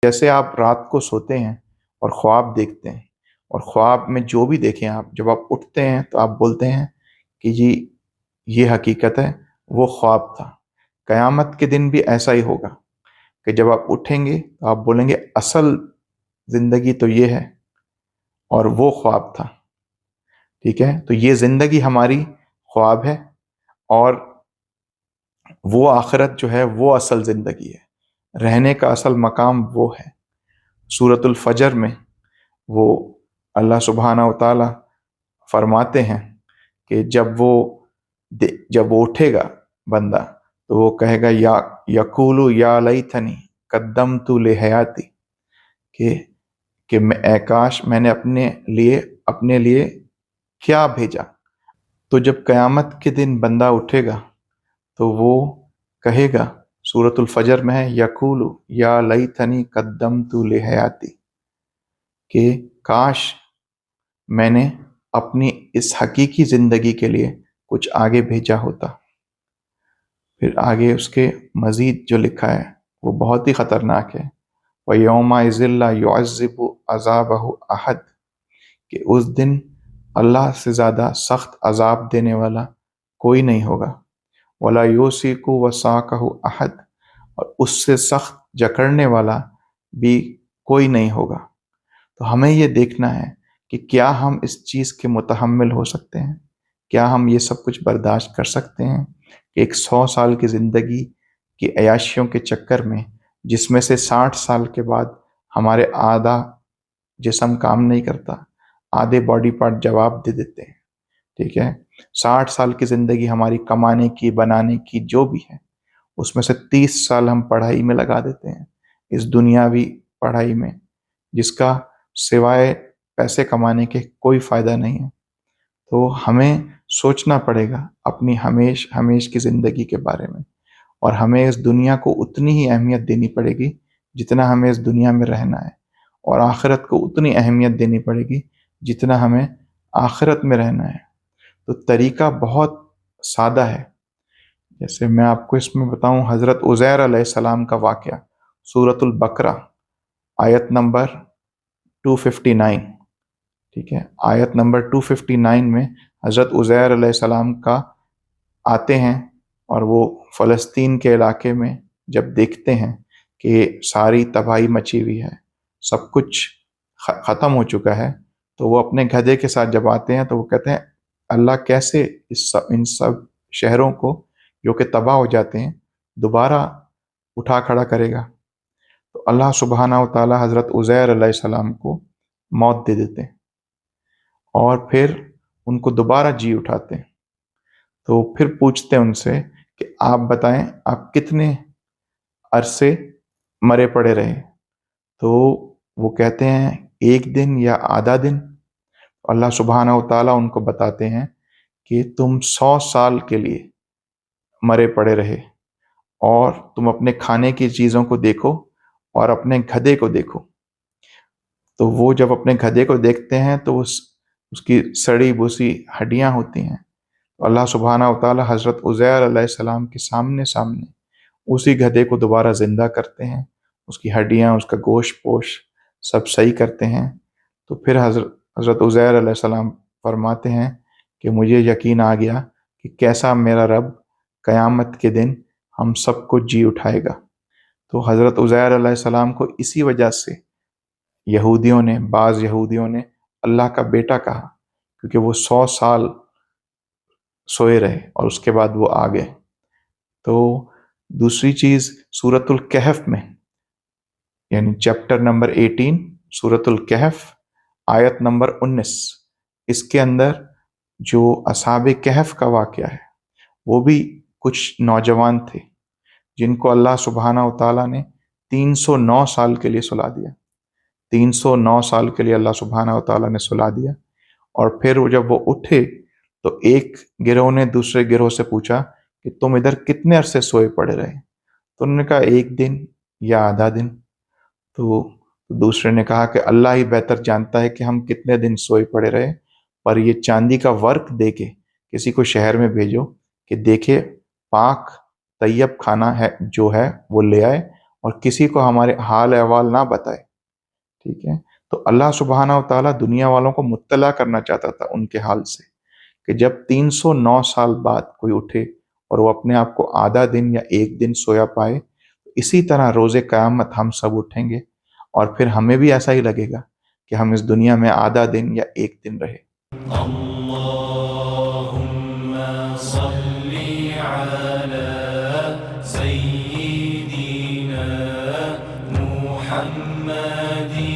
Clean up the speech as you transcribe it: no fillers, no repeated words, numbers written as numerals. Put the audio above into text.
جیسے آپ رات کو سوتے ہیں اور خواب دیکھتے ہیں، اور خواب میں جو بھی دیکھیں آپ، جب آپ اٹھتے ہیں تو آپ بولتے ہیں کہ جی یہ حقیقت ہے، وہ خواب تھا۔ قیامت کے دن بھی ایسا ہی ہوگا کہ جب آپ اٹھیں گے تو آپ بولیں گے اصل زندگی تو یہ ہے اور وہ خواب تھا۔ ٹھیک ہے، تو یہ زندگی ہماری خواب ہے، اور وہ آخرت جو ہے وہ اصل زندگی ہے، رہنے کا اصل مقام وہ ہے۔ سورۃ الفجر میں وہ اللہ سبحانہ و تعالی فرماتے ہیں کہ جب وہ اٹھے گا بندہ، تو وہ کہے گا یا یقول یا لیتنی قدمت لحیاتی، کہ اے کاش میں نے اپنے لیے کیا بھیجا۔ تو جب قیامت کے دن بندہ اٹھے گا تو وہ کہے گا، سورۃ الفجر میں ہے، یقول یا لیتنی قدمت لحیاتی، کہ کاش میں نے اپنی اس حقیقی زندگی کے لیے کچھ آگے بھیجا ہوتا۔ پھر آگے اس کے مزید جو لکھا ہے وہ بہت ہی خطرناک ہے، وَيَوْمَئِذٍ لَا يُعَذِّبُ عَذَابَهُ أَحَدٌ، کہ اس دن اللہ سے زیادہ سخت عذاب دینے والا کوئی نہیں ہوگا، وَلَا يُوثِقُ وَثَاقَهُ أَحَدٌ، اور اس سے سخت جکڑنے والا بھی کوئی نہیں ہوگا۔ تو ہمیں یہ دیکھنا ہے کہ کیا ہم اس چیز کے متحمل ہو سکتے ہیں، کیا ہم یہ سب کچھ برداشت کر سکتے ہیں کہ ایک 100 سال کی زندگی کی عیاشیوں کے چکر میں، جس میں سے 60 سال کے بعد ہمارے آدھا جسم کام نہیں کرتا، آدھے باڈی پارٹ جواب دے دیتے ہیں، ٹھیک ہے، 60 سال کی زندگی ہماری کمانے کی، بنانے کی، جو بھی ہے، اس میں سے 30 سال ہم پڑھائی میں لگا دیتے ہیں، اس دنیاوی پڑھائی میں، جس کا سوائے پیسے کمانے کے کوئی فائدہ نہیں ہے۔ تو ہمیں سوچنا پڑے گا اپنی ہمیش کی زندگی کے بارے میں، اور ہمیں اس دنیا کو اتنی ہی اہمیت دینی پڑے گی جتنا ہمیں اس دنیا میں رہنا ہے، اور آخرت کو اتنی اہمیت دینی پڑے گی جتنا ہمیں آخرت میں رہنا ہے۔ تو طریقہ بہت سادہ ہے۔ جیسے میں آپ کو اس میں بتاؤں، حضرت عزیر علیہ السلام کا واقعہ، سورۃ البقرہ آیت نمبر 259، ٹھیک ہے، آیت نمبر 259 میں حضرت عزیر علیہ السلام کا آتے ہیں، اور وہ فلسطین کے علاقے میں جب دیکھتے ہیں کہ ساری تباہی مچی ہوئی ہے، سب کچھ ختم ہو چکا ہے، تو وہ اپنے گدھے کے ساتھ جب آتے ہیں تو وہ کہتے ہیں اللہ کیسے ان سب شہروں کو جو کہ تباہ ہو جاتے ہیں دوبارہ اٹھا کھڑا کرے گا۔ تو اللہ سبحانہ و تعالی حضرت عزیر علیہ السلام کو موت دے دیتے ہیں، اور پھر ان کو دوبارہ جی اٹھاتے ہیں۔ تو پھر پوچھتے ہیں ان سے کہ آپ بتائیں آپ کتنے عرصے مرے پڑے رہے؟ تو وہ کہتے ہیں 1 دن یا آدھا دن۔ اللہ سبحانہ و تعالیٰ ان کو بتاتے ہیں کہ تم 100 سال کے لیے مرے پڑے رہے، اور تم اپنے کھانے کی چیزوں کو دیکھو اور اپنے گدھے کو دیکھو۔ تو وہ جب اپنے گدھے کو دیکھتے ہیں تو اس کی سڑی بھوسی ہڈیاں ہوتی ہیں۔ اللہ سبحانہ و تعالی حضرت عزیر علیہ السلام کے سامنے اسی گدھے کو دوبارہ زندہ کرتے ہیں، اس کی ہڈیاں، اس کا گوشت پوش سب صحیح کرتے ہیں۔ تو پھر حضرت عزیر علیہ السلام فرماتے ہیں کہ مجھے یقین آ گیا کہ کیسا میرا رب قیامت کے دن ہم سب کو جی اٹھائے گا۔ تو حضرت عزیر علیہ السلام کو اسی وجہ سے بعض یہودیوں نے اللہ کا بیٹا کہا، کیونکہ وہ 100 سال سوئے رہے اور اس کے بعد وہ آ گئے۔ تو دوسری چیز سورۃ الکہف میں، یعنی چیپٹر نمبر 18 سورۃ الکہف آیت نمبر 19، اس کے اندر جو اصحاب کہف کا واقعہ ہے، وہ بھی کچھ نوجوان تھے جن کو اللہ سبحانہ و تعالیٰ نے 309 سال کے لیے سلا دیا۔ 309 سال کے لیے اللہ سبحانہ و تعالیٰ نے سلا دیا، اور پھر جب وہ اٹھے تو ایک گروہ نے دوسرے گروہ سے پوچھا کہ تم ادھر کتنے عرصے سوئے پڑے رہے؟ تو انہوں نے کہا 1 دن یا آدھا دن۔ تو دوسرے نے کہا کہ اللہ ہی بہتر جانتا ہے کہ ہم کتنے دن سوئے پڑے رہے، پر یہ چاندی کا ورق دے کے کسی کو شہر میں بھیجو کہ دیکھے پاک طیب کھانا ہے جو ہے وہ لے آئے اور کسی کو ہمارے حال احوال نہ بتائے، ٹھیک ہے، تو اللہ سبحانہ و تعالیٰ دنیا والوں کو مطلع کرنا چاہتا تھا ان کے حال سے، کہ جب 309 سال بعد کوئی اٹھے اور وہ اپنے آپ کو آدھا دن یا ایک دن سویا پائے، اسی طرح روز قیامت ہم سب اٹھیں گے اور پھر ہمیں بھی ایسا ہی لگے گا کہ ہم اس دنیا میں آدھا دن یا ایک دن رہے۔ اللهم صل على سيدنا محمد